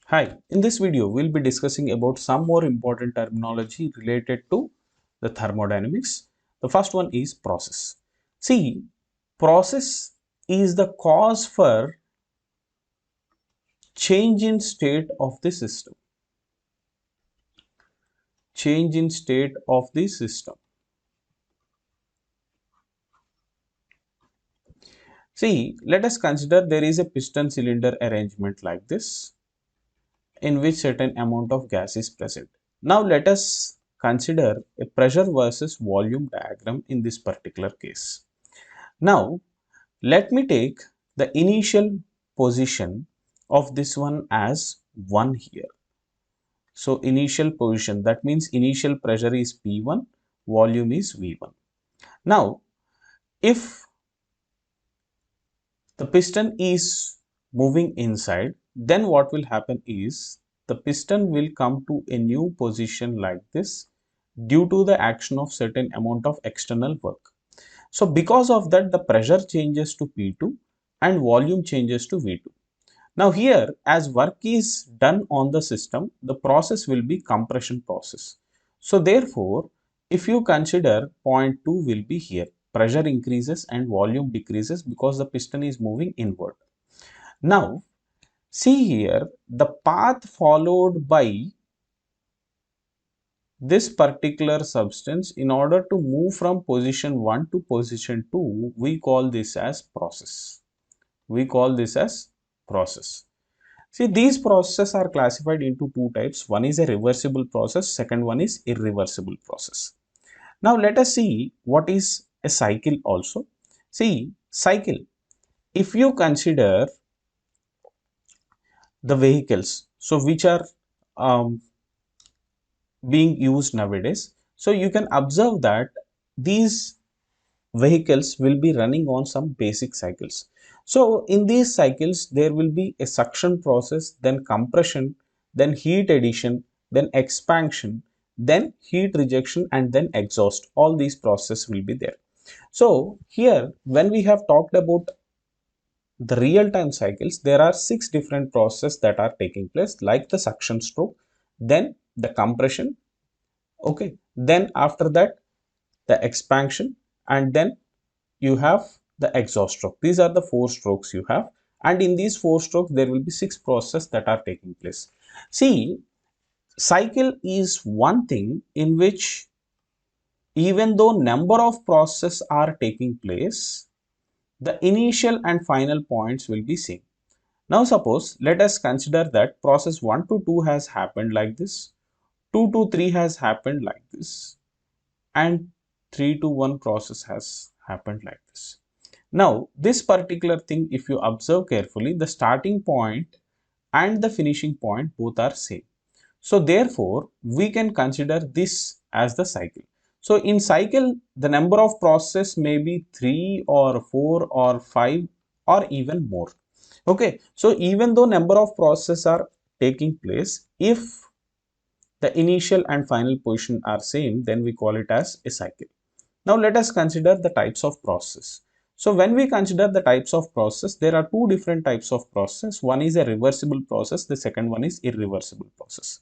Hi, in this video we'll be discussing about some more important terminology related to the thermodynamics. The first one is process. See, process is the cause for change in state of the system. Change in state of the system. See, let us consider there is a piston cylinder arrangement like this in which certain amount of gas is present. Now let us consider a pressure versus volume diagram in this particular case. Now let me take the initial position of this one as 1 here. So initial position, that means initial pressure is P1, volume is V1. Now if the piston is moving inside, then what will happen is the piston will come to a new position like this due to the action of certain amount of external work. So because of that, the pressure changes to P2 and volume changes to V2. Now here, as work is done on the system, the process will be compression process. So therefore, if you consider point 2 will be here, pressure increases and volume decreases because the piston is moving inward. Now, see here, the path followed by this particular substance in order to move from position 1 to position 2, we call this as process. We call this as process. See, these processes are classified into two types. One is a reversible process, second one is irreversible process. Now let us see what is a cycle also. See, cycle, if you consider the vehicles, so which are being used nowadays, so you can observe that these vehicles will be running on some basic cycles. So in these cycles there will be a suction process, then compression, then heat addition, then expansion, then heat rejection, and then exhaust. All these processes will be there. So here when we have talked about the real-time cycles, there are 6 different processes that are taking place, like the suction stroke, then the compression, okay, then after that the expansion, and then you have the exhaust stroke. These are the 4 strokes you have, and in these 4 strokes there will be 6 processes that are taking place. See, cycle is one thing in which even though number of processes are taking place, the initial and final points will be same. Now suppose let us consider that process 1 to 2 has happened like this, 2 to 3 has happened like this, and 3 to 1 process has happened like this. Now, this particular thing, if you observe carefully, the starting point and the finishing point both are same. So, therefore, we can consider this as the cycle. So, in cycle, the number of processes may be 3 or 4 or 5 or even more. Okay, so even though number of processes are taking place, if the initial and final position are same, then we call it as a cycle. Now let us consider the types of process. So when we consider the types of process, there are two different types of process. One is a reversible process, the second one is irreversible process.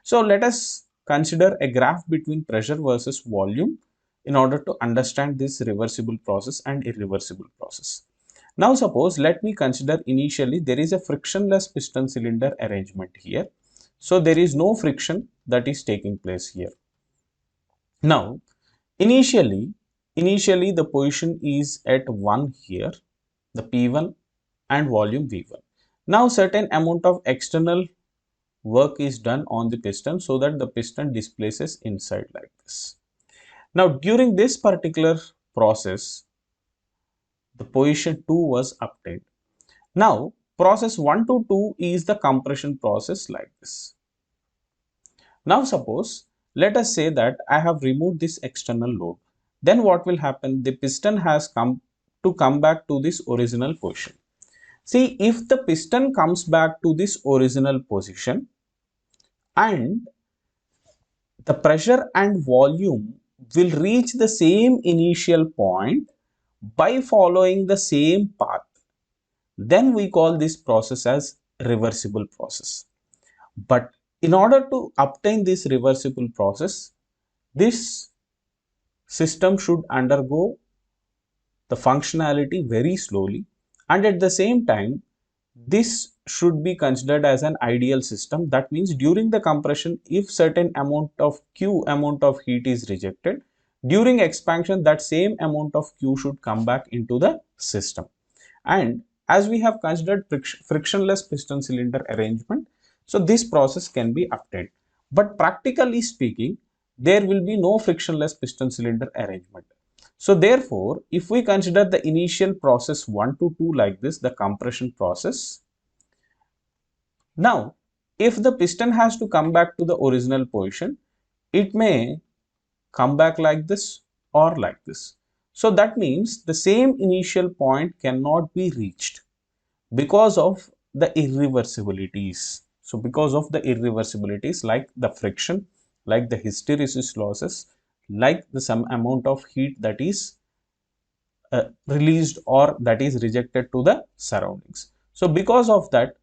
So let us consider a graph between pressure versus volume in order to understand this reversible process and irreversible process. Now suppose let me consider initially there is a frictionless piston cylinder arrangement here. So there is no friction that is taking place here. Now initially the position is at 1 here, the P1 and volume V1. Now certain amount of external work is done on the piston so that the piston displaces inside like this. Now during this particular process, the position 2 was obtained. Now process 1 to 2 is the compression process like this. Now suppose let us say that I have removed this external load. Then what will happen? The piston has come back to this original position. See, if the piston comes back to this original position and the pressure and volume will reach the same initial point by following the same path, then we call this process as reversible process. But in order to obtain this reversible process, this system should undergo the functionality very slowly, and at the same time this should be considered as an ideal system. That means during the compression, if certain amount of heat is rejected, during expansion that same amount of Q should come back into the system. And as we have considered frictionless piston cylinder arrangement, so this process can be obtained. But practically speaking, there will be no frictionless piston cylinder arrangement. So therefore, if we consider the initial process 1 to 2 like this, the compression process, now if the piston has to come back to the original position, it may come back like this or like this. So that means the same initial point cannot be reached because of the irreversibilities. So because of the irreversibilities like the friction, like the hysteresis losses, like the some amount of heat that is released or that is rejected to the surroundings. So because of that,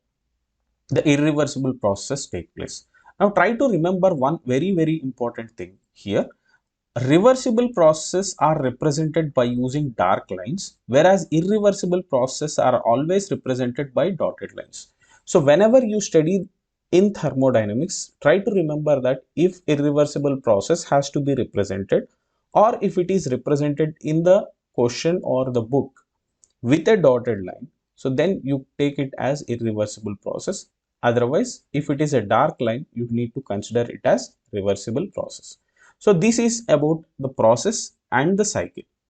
the irreversible process take place. Now try to remember one very important thing here. Reversible processes are represented by using dark lines, whereas irreversible processes are always represented by dotted lines. So whenever you study in thermodynamics, try to remember that if irreversible process has to be represented, or if it is represented in the question or the book with a dotted line, so then you take it as irreversible process. Otherwise, if it is a dark line, you need to consider it as reversible process. So this is about the process and the cycle.